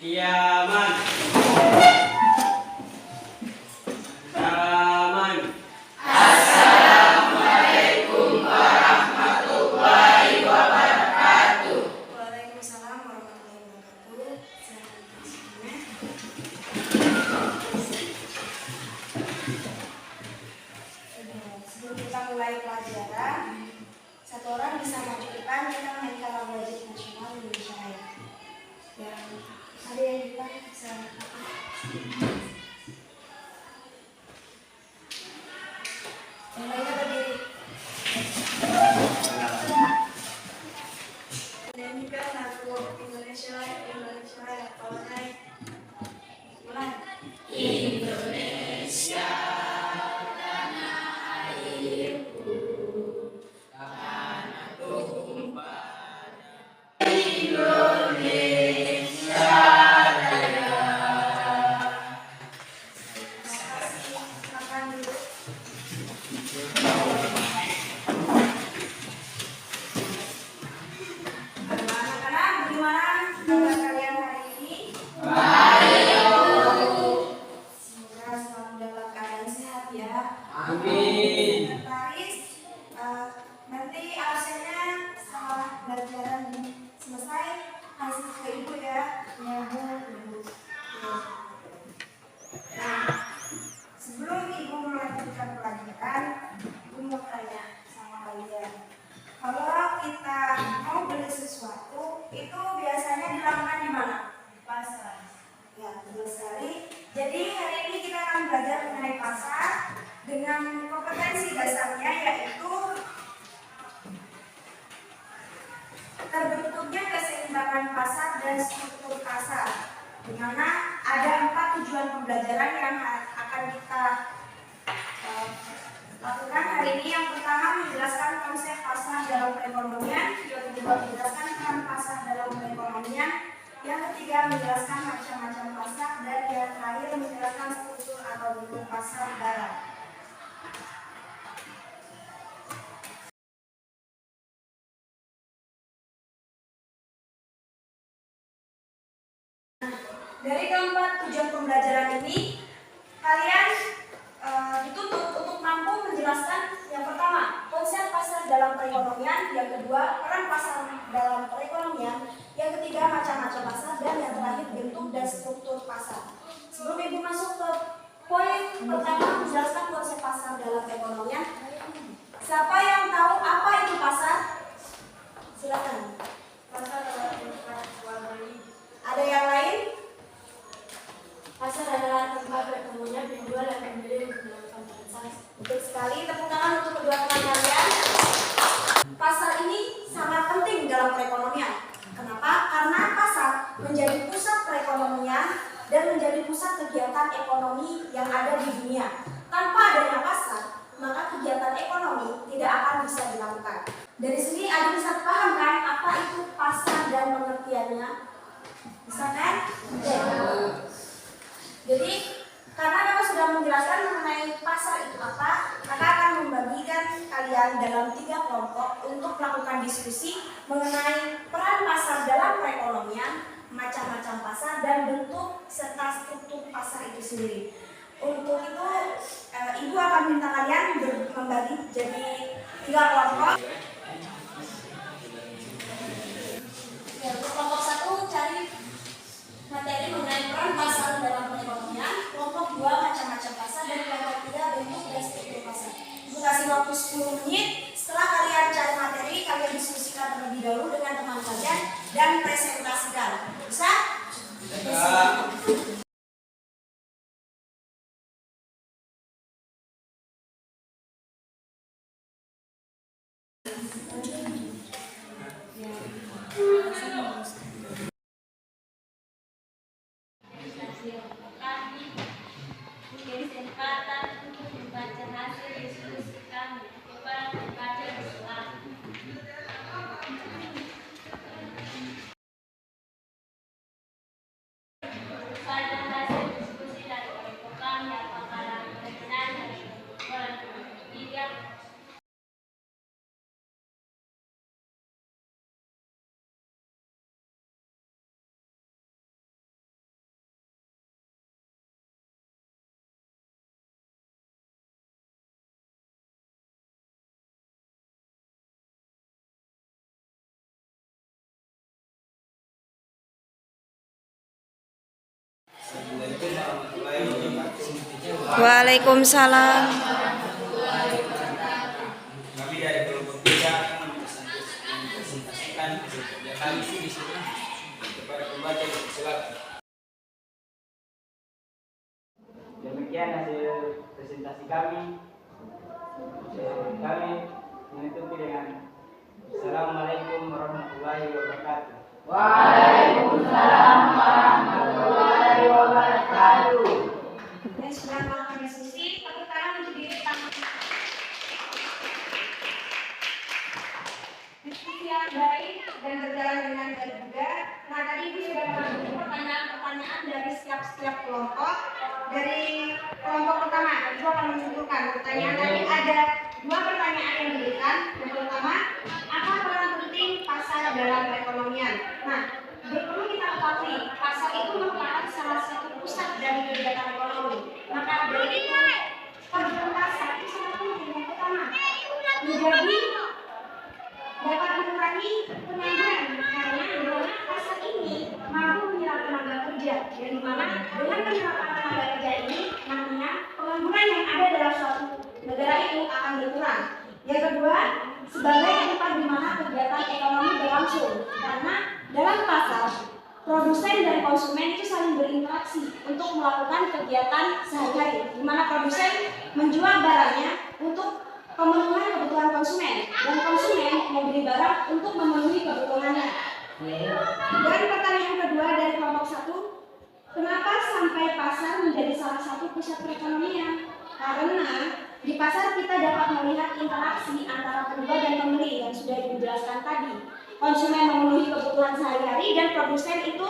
Yaman. Yaman. Assalamualaikum warahmatullahi wabarakatuh. Waalaikumsalam warahmatullahi wabarakatuh. Sebelum kita mulai pelajaran, satu orang bisa maju depan kita mainkan lagu wajib nasional Indonesia Raya. Yang ada yang depan bisa. Yang lainnya berdiri. Menyanyikan lagu Indonesia Raya, Indonesia Raya. Kalau naik, mulai. Indonesia tanah airku, tanah tumpahnya. Indonesia Raya. Terima kasih. Makan dulu. Anak-anak, bagaimana kabar kalian hari ini? Semoga selalu dalam keadaan sehat ya. Amin. Sekretaris, nanti absennya setelah pelajaran selesai kasih ke ibu ya. Ya bu, ibu. Nah, sebelum ibu melanjutkan pelajaran, ibu mau tanya sama kalian. Kalau kita mau beli sesuatu, itu biasanya dilakukan di mana? Pasar. Ya, betul sekali. Jadi hari ini kita akan belajar mengenai pasar dengan kompetensi dasarnya yaitu terbentuknya keseimbangan pasar dan struktur pasar, di mana ada 4 tujuan pembelajaran yang akan kita lakukan hari ini. Yang pertama menjelaskan konsep pasar dalam perekonomian, yang kedua menjelaskan peran pasar dalam perekonomian, yang ketiga menjelaskan macam-macam pasar, dan yang terakhir menjelaskan struktur atau bentuk pasar barang. Dari keempat tujuan pembelajaran ini, kalian dituntut untuk mampu menjelaskan yang pertama, konsep pasar dalam perekonomian, yang kedua, peran pasar dalam perekonomian, yang ketiga, macam-macam pasar, dan yang terakhir, bentuk dan struktur pasar. Sebelum ibu masuk ke poin pertama, menjelaskan konsep pasar dalam perekonomian, siapa yang tahu apa itu pasar? Silakan. Pasar adalah tempat jual beli. Ada yang lain? Pasar adalah tempat bertemunya penjual dan pembeli untuk melakukan transaksi. Betul sekali, tepuk tangan untuk kedua teman kalian. Pasar ini sangat penting dalam perekonomian. Kenapa? Karena pasar menjadi pusat perekonomian dan menjadi pusat kegiatan ekonomi yang ada di dunia. Tanpa adanya pasar, maka kegiatan ekonomi tidak akan bisa dilakukan. Dari sini ada bisa paham kan apa itu pasar dan pengertiannya? Bisa kan? Ya. Jadi, karena Bapak sudah menjelaskan mengenai pasar itu apa, maka akan membagikan kalian dalam 3 kelompok untuk melakukan diskusi mengenai peran pasar dalam perekonomian, macam-macam pasar, dan bentuk serta struktur pasar itu sendiri. Untuk itu, Ibu akan minta kalian membagi jadi 3 kelompok. Ya, untuk kelompok 1 cari materi mengenai peran pasar dalam perekonomian, kelompok 2 macam-macam pasar, dan kelompok 3 bentuk dan struktur pasar. Ibu kasih waktu 10 menit. Setelah kalian cari materi, kalian diskusikan terlebih dahulu dengan teman kalian dan presentasikan. Bisa? Bisa. Kami memberi kesempatan untuk membaca hasil diskusi kami. Coba Assalamualaikum warahmatullahi wabarakatuh. Waalaikumsalam. Kami dari kelompok 3 akan mempresentasikan hasil kerja kami di sini kepada pembaca dan silakan. Demikian hasil presentasi kami. Kami menutupi dengan Assalamualaikum warahmatullahi wabarakatuh. Waalaikumsalam warahmatullahi wabarakatuh. Dan sudah melakukan diskusi, tepuk tangan untuk diri tangan. Diskusi yang baik dan berjalan dengan baik juga. Nah, tadi Ibu sudah mengambil pertanyaan-pertanyaan dari setiap kelompok. Dari kelompok pertama, Ibu akan mengumpulkan pertanyaan. Tadi ada 2 pertanyaan yang diberikan. Yang pertama, apa peran penting pasar dalam perekonomian? Nah, perlu kita ketahui, pasar itu merupakan salah satu pusat dari kegiatan ekonomi. Maka dari itu, peran pasar itu sangat penting. Yang pertama, menjadi dapat mengurangi pengangguran karena dengan pasar ini mampu menyerap tenaga kerja, yang dimana dengan penyerapan tenaga kerja ini nantinya pengangguran yang ada dalam suatu negara itu akan berkurang. Yang kedua, sebagai tempat di mana kegiatan ekonomi berlangsung, karena dalam pasar produsen dan konsumen itu saling berinteraksi untuk melakukan kegiatan sehari-hari, di mana produsen menjual barangnya untuk pemenuhan kebutuhan konsumen dan konsumen membeli barang untuk memenuhi kebutuhannya. Dan pertanyaan kedua dari kelompok 1, kenapa sampai pasar menjadi salah satu pusat perekonomian? Karena di pasar kita dapat melihat interaksi antara penjual dan pembeli yang sudah dijelaskan tadi. Konsumen memenuhi kebutuhan sehari-hari dan produsen itu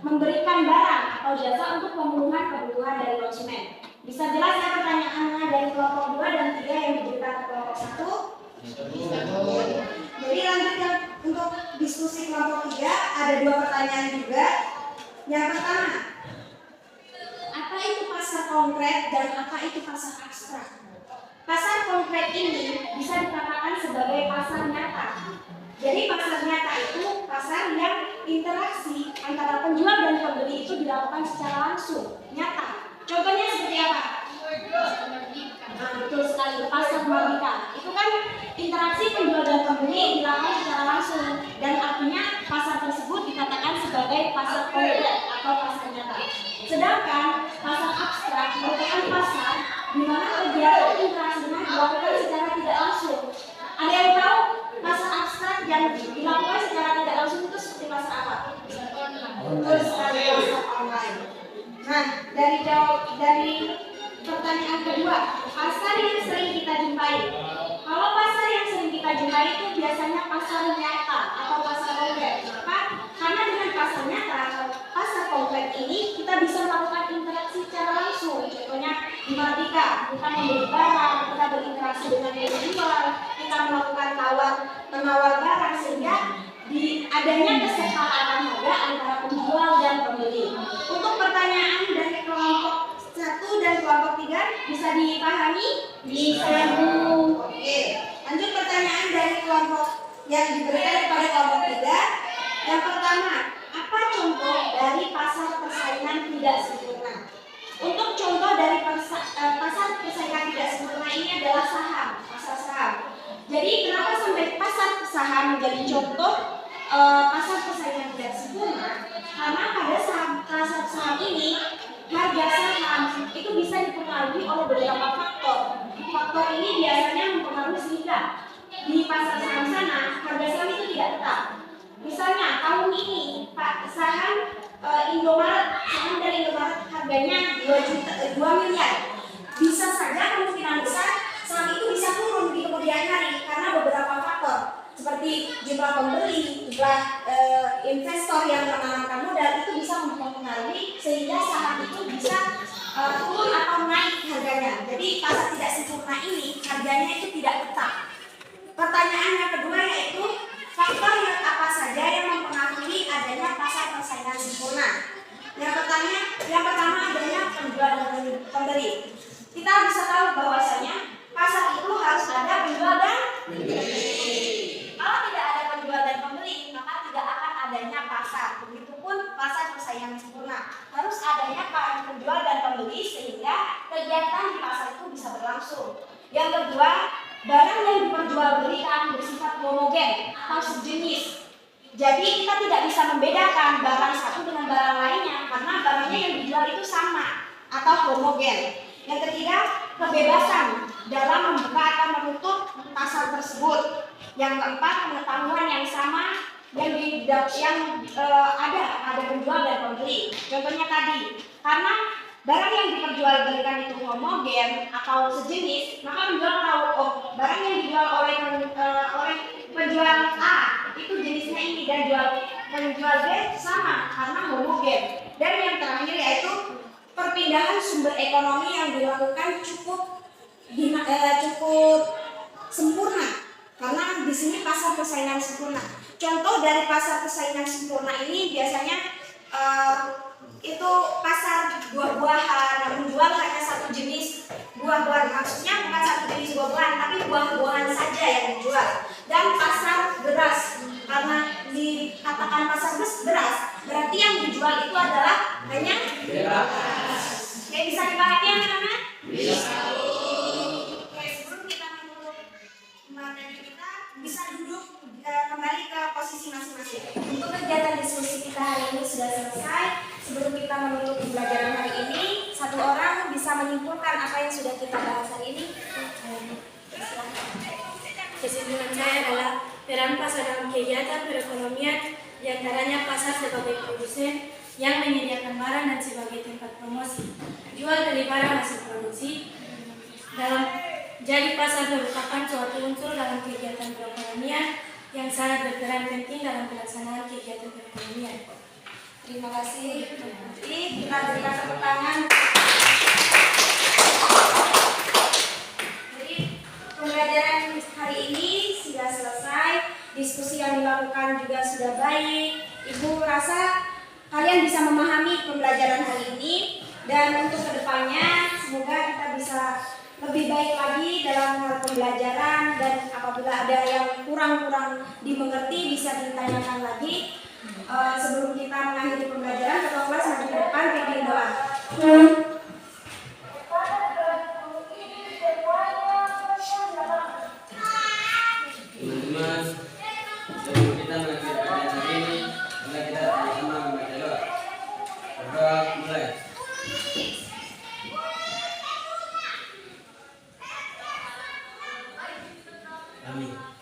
memberikan barang atau jasa untuk pemenuhan kebutuhan dari konsumen. Bisa jelas ya pertanyaannya dari kelompok 2 dan 3 yang diberikan ke kelompok 1? Jadi lanjut yang untuk diskusi kelompok 3 ada 2 pertanyaan juga. Yang pertama, apa itu pasar konkret dan apa itu pasar abstrak? Pasar konkret ini bisa dikatakan sebagai pasar nyata. Jadi pasar nyata itu pasar yang interaksi antara penjual dan pembeli itu dilakukan secara langsung, nyata. Contohnya seperti apa? Nah, betul sekali, pasar Mardika. Itu kan interaksi penjual dan pembeli dilakukan secara langsung, dan artinya pasar tersebut dikatakan sebagai pasar konkret atau pasar nyata. Sedangkan pasar abstrak merupakan pasar di mana kegiatan interaksinya dilakukan secara tidak langsung. Ada yang tahu pasar abstrak yang dilakukan secara tidak langsung itu seperti pasar apa? Betul sekali, pasar online. Nah, dari pertanyaan kedua, pasar yang sering kita jumpai. Kalau pasar yang sering kita jumpai itu biasanya pasar nyata atau pasar konkret. Kenapa? Karena dengan pasar nyata atau pasar konkret ini kita bisa melakukan interaksi secara langsung. Contohnya di Mardika, kita membeli barang, kita berinteraksi dengan penjual, kita melakukan menawar barang sehingga adanya kesepakatan harga antara penjual dan pembeli. Untuk pertanyaan dari kelompok 1 dan kelompok 3 bisa dipahami? Bisa, Bu. Oke. Lanjut pertanyaan dari kelompok yang diberikan kepada kelompok 3. Yang pertama, apa contoh dari pasar persaingan tidak sempurna? Untuk contoh dari pasar persaingan tidak sempurna ini adalah saham, pasar saham. Jadi kenapa sampai pasar saham menjadi contoh pasar persaingan tidak sempurna? Karena pada pasar saham ini harga saham itu bisa dipengaruhi oleh beberapa faktor. Faktor ini biasanya mempengaruhi sehingga di pasar saham sana harga saham itu tidak tetap. Misalnya tahun ini saham Indomaret, saham dari Indomaret harganya 2 miliar. Bisa saja kemungkinan besar saham itu bisa turun di kemudian hari karena beberapa faktor seperti jumlah pembeli, jumlah investor yang menanamkan modal itu bisa mempengaruhi sehingga saham itu bisa turun atau naik harganya. Jadi pasar tidak sempurna ini harganya itu tidak tetap. Pertanyaan yang kedua yaitu faktor yang apa saja yang mempengaruhi adanya pasar persaingan sempurna? Yang pertama adanya penjual dan pembeli. Kita bisa tahu bahwasanya pasar itu harus ada penjual dan pembeli. Kalau tidak ada penjual dan pembeli, maka tidak akan adanya pasar. Begitupun pasar persaingan sempurna. Harus adanya langsung. Yang kedua, barang yang diperjualbelikan bersifat homogen atau sejenis. Jadi kita tidak bisa membedakan barang satu dengan barang lainnya karena barangnya yang dijual itu sama atau homogen. Yang ketiga, kebebasan dalam membuka atau menutup pasar tersebut. Yang keempat, pengetahuan yang sama yang ada penjual dan pembeli. Contohnya tadi, karena barang yang diperjualbelikan itu homogen atau sejenis, maka penjual tahu, oh, barang yang dijual oleh penjual A itu jenisnya ini dan penjual B sama karena homogen. Dan yang terakhir yaitu perpindahan sumber ekonomi yang dilakukan cukup sempurna karena di sini pasar persaingan sempurna. Contoh dari pasar persaingan sempurna ini biasanya itu pasar buah-buahan yang menjual hanya satu jenis buah-buahan, maksudnya bukan satu jenis buah-buahan tapi buah-buahan saja yang dijual. Dan pasar beras, karena dikatakan pasar beras berarti yang dijual itu adalah hanya beras. Oke, bisa dipahami anak-anak? Bisa. Oke, sebelum kita menutup materi kita bisa duduk kembali ke posisi masing-masing. Untuk kegiatan diskusi kita hari ini sudah selesai. Sebelum kita menutup pembelajaran hari ini, satu orang bisa menyimpulkan apa yang sudah kita bahas hari ini. Kesimpulan saya adalah peran pasar dalam kegiatan perekonomian, diantaranya pasar sebagai produsen yang menyediakan barang dan sebagai tempat promosi, jual beli barang hasil produksi. Jadi pasar merupakan suatu unsur dalam kegiatan perekonomian yang sangat berperan penting dalam pelaksanaan kegiatan perekonomian. Terima kasih. Nanti kita berikan tepuk tangan. Jadi pembelajaran hari ini sudah selesai, diskusi yang dilakukan juga sudah baik. Ibu rasa kalian bisa memahami pembelajaran hari ini dan untuk kedepannya semoga kita bisa lebih baik lagi dalam hal pembelajaran dan apabila ada yang kurang dimengerti bisa ditanyakan lagi. Sebelum kita mengakhiri pembelajaran, ketua kelas maju ke depan pimpin doa. Teman-teman, sebelum kita mengakhiri pelajaran hari ini, mari kita sama-sama membaca doa. Berdoa mulai. Amin.